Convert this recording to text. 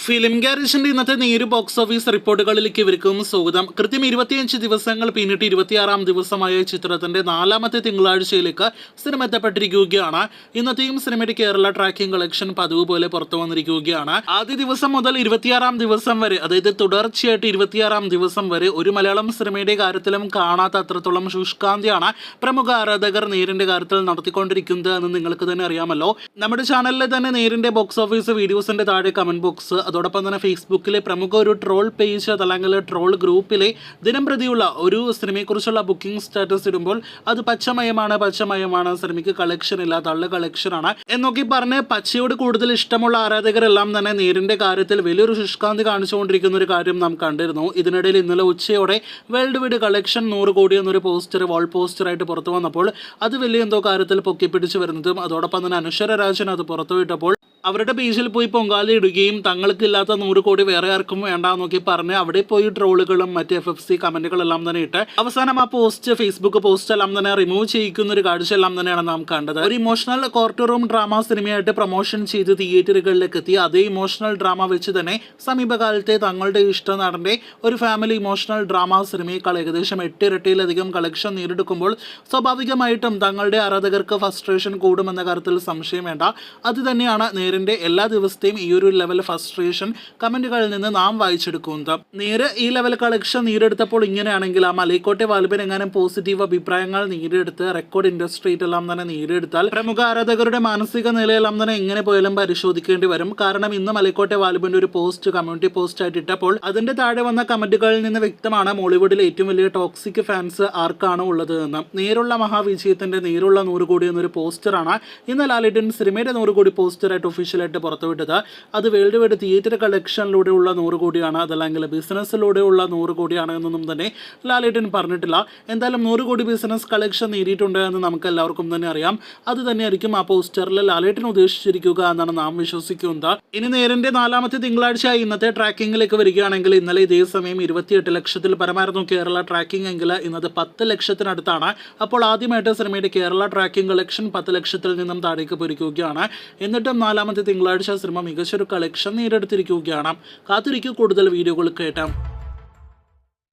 Film ഗാരേജിന്റെ ഇന്നത്തെ നേര് box office റിപ്പോർട്ടുകളിലേക്ക് ഇവർക്കും സ്വാഗതം. കൃത്യം 25 ദിവസങ്ങൾ പിന്നിട്ട് 26-ാം ദിവസമായ ചിത്രത്തിന്റെ 4ാമത്തെ തിങ്കളാഴ്ചയിലേക്ക് സിനിമ എത്തപ്പെട്ടിരിക്കുകയാണ്. ഇന്നത്തെയും സിനിമയുടെ കേരള ട്രാക്കിംഗ് കളക്ഷൻ പതിവ് പോലെ പുറത്തു വന്നിരിക്കുകയാണ്. ആദ്യ ദിവസം മുതൽ 26-ാം ദിവസം വരെ, അതായത് തുടർച്ചയായിട്ട് 26-ാം ദിവസം വരെ ഒരു മലയാളം സിനിമയുടെ കാര്യത്തിലും കാണാത്ത അത്രത്തോളം ശുഷ്കാന്തിയാണ് പ്രമുഖ ആരാധകർ നേരിന്റെ കാര്യത്തിൽ നടത്തിക്കൊണ്ടിരിക്കുന്നത് എന്ന് നിങ്ങൾക്ക് തന്നെ അറിയാമല്ലോ. നമ്മുടെ ചാനലിലെ തന്നെ നേരിന്റെ ബോക്സ് ഓഫീസ് വീഡിയോസിന്റെ താഴെ കമന്റ് ബോക്സ്, അതോടൊപ്പം തന്നെ ഫേസ്ബുക്കിലെ പ്രമുഖ ഒരു ട്രോൾ പേജ് അല്ലെങ്കിൽ ട്രോൾ ഗ്രൂപ്പിലെ ദിനം പ്രതിയുള്ള ഒരു സിനിമയെക്കുറിച്ചുള്ള ബുക്കിംഗ് സ്റ്റാറ്റസ് ഇടുമ്പോൾ അത് പച്ചമയമാണ്, സിനിമയ്ക്ക് കളക്ഷൻ ഇല്ല, തള്ളു കളക്ഷനാണ് എന്നൊക്കെ പറഞ്ഞ് പച്ചയോട് കൂടുതൽ ഇഷ്ടമുള്ള ആരാധകരെല്ലാം തന്നെ നേരിന്റെ കാര്യത്തിൽ വലിയൊരു ശുഷ്കാന്തി കാണിച്ചുകൊണ്ടിരിക്കുന്ന ഒരു കാര്യം നാം കണ്ടിരുന്നു. ഇതിനിടയിൽ ഇന്നലെ ഉച്ചയോടെ വേൾഡ് വൈഡ് കളക്ഷൻ 100 കോടി എന്നൊരു പോസ്റ്റർ വാൾ പോസ്റ്ററായിട്ട് പുറത്തു വന്നപ്പോൾ അത് വലിയ എന്തോ കാര്യത്തിൽ പൊക്കിപ്പിടിച്ചു വരുന്നതും, അതോടൊപ്പം തന്നെ അനശ്വര രാജൻ അത് പുറത്തുവിട്ടപ്പോൾ അവരുടെ പേജിൽ പോയി പൊങ്കാലയിടുകയും തങ്ങൾക്കില്ലാത്ത 100 കോടി വേറെ ആർക്കും വേണ്ടാന്നൊക്കെ പറഞ്ഞ് അവിടെ പോയി ട്രോളുകളും മറ്റ് FFC കമന്റുകളെല്ലാം തന്നെ ഇട്ട് അവസാനം ആ പോസ്റ്റ്, ഫേസ്ബുക്ക് പോസ്റ്റ് എല്ലാം തന്നെ റിമൂവ് ചെയ്യിക്കുന്ന ഒരു കാഴ്ച എല്ലാം തന്നെയാണ് നാം കണ്ടത്. ഒരു ഇമോഷണൽ കോർട്ട് റൂം ഡ്രാമ സിനിമയായിട്ട് പ്രൊമോഷൻ ചെയ്ത് തിയേറ്ററുകളിലേക്ക് എത്തി അതേ ഇമോഷണൽ ഡ്രാമ വെച്ച് തന്നെ സമീപകാലത്തെ തങ്ങളുടെ ഇഷ്ട നടന്റെ ഒരു ഫാമിലി ഇമോഷണൽ ഡ്രാമ സിനിമയേക്കാൾ ഏകദേശം 8 ഇരട്ടിയിലധികം കളക്ഷൻ നേടിയെടുക്കുമ്പോൾ സ്വാഭാവികമായിട്ടും തങ്ങളുടെ ആരാധകർക്ക് ഫ്രസ്ട്രേഷൻ കൂടുമെന്ന കാര്യത്തിൽ സംശയം വേണ്ട. അത് തന്നെയാണ് നേരിന്റെ എല്ലാ ദിവസത്തെയും ഈ ഒരു ലെവൽ ഫ്രസ്ട്രേഷൻ കമന്റുകളിൽ നിന്ന് നാം വായിച്ചെടുക്കുന്നത്. നേരെ ഈ ലെവൽ കളക്ഷൻ നേടിയെടുത്തപ്പോൾ ഇങ്ങനെയാണെങ്കിൽ ആ മലൈക്കോട്ടെ വാലിബൻ എങ്ങാനും പോസിറ്റീവ് അഭിപ്രായങ്ങൾ നേടിയെടുത്ത് റെക്കോർഡ് ഇൻഡസ്ട്രി എല്ലാം തന്നെ നേടിയെടുത്താൽ പ്രമുഖ ആരാധകരുടെ മാനസിക നിലയെല്ലാം തന്നെ എങ്ങനെ പോയാലും പരിശോധിക്കേണ്ടി വരും. കാരണം ഇന്ന് മലൈക്കോട്ടെ വാലിബന്റെ ഒരു പോസ്റ്റ് കമ്മ്യൂണിറ്റി പോസ്റ്റ് ആയിട്ട് ഇട്ടപ്പോൾ അതിന്റെ താഴെ വന്ന കമന്റുകളിൽ നിന്ന് വ്യക്തമാണ് മോളിവുഡിലെ ഏറ്റവും വലിയ ടോക്സിക് ഫാൻസ് ആർക്കാണ് ഉള്ളത് എന്ന്. നേരുള്ള മഹാവിജയത്തിന്റെ നേരുള്ള 100 കോടി എന്നൊരു പോസ്റ്ററാണ് ഇന്ന് ലാലേട്ടൻ സിനിമയുടെ 100 കോടി പോസ്റ്ററായിട്ട് ഒഫീഷ്യലായിട്ട് പുറത്തുവിട്ടത്. അത് വേൾഡ് വൈഡ് തിയേറ്റർ കളക്ഷനിലൂടെയുള്ള 100 കോടിയാണ്, അതല്ലെങ്കിൽ ബിസിനസ്സിലൂടെയുള്ള 100 കോടിയാണ് എന്നൊന്നും തന്നെ ലാലേട്ടൻ പറഞ്ഞിട്ടില്ല. എന്തായാലും 100 കോടി ബിസിനസ് കളക്ഷൻ നേടിയിട്ടുണ്ട് എന്ന് നമുക്ക് എല്ലാവർക്കും തന്നെ അറിയാം. അത് തന്നെയായിരിക്കും ആ പോസ്റ്ററിൽ ലാലേട്ടൻ ഉദ്ദേശിച്ചിരിക്കുക എന്നാണ് നാം വിശ്വസിക്കുന്നത്. ഇനി നേരിന്റെ 4ാമത്തെ തിങ്കളാഴ്ച ഇന്നത്തെ ട്രാക്കിങ്ങിലേക്ക് വരികയാണെങ്കിൽ ഇന്നലെ ഇതേ സമയം 28 ലക്ഷത്തിൽ പരമായിരുന്നു കേരള ട്രാക്കിംഗ് എങ്കിൽ ഇന്നത് 10 ലക്ഷത്തിനടുത്താണ്. അപ്പോൾ ആദ്യമായിട്ട് സിനിമയുടെ കേരള ട്രാക്കിംഗ് കളക്ഷൻ 10 ലക്ഷത്തിൽ നിന്നും താഴേക്ക് പോയിരിക്കുകയാണ്. എന്നിട്ടും 4ാമത്തെ തിങ്കളാഴ്ച സിനിമ മികച്ചൊരു കളക്ഷൻ നേടിയെടുത്തിരിക്കുകയാണ്. കാത്തിരിക്കൂ കൂടുതൽ വീഡിയോകൾ കേട്ടാം.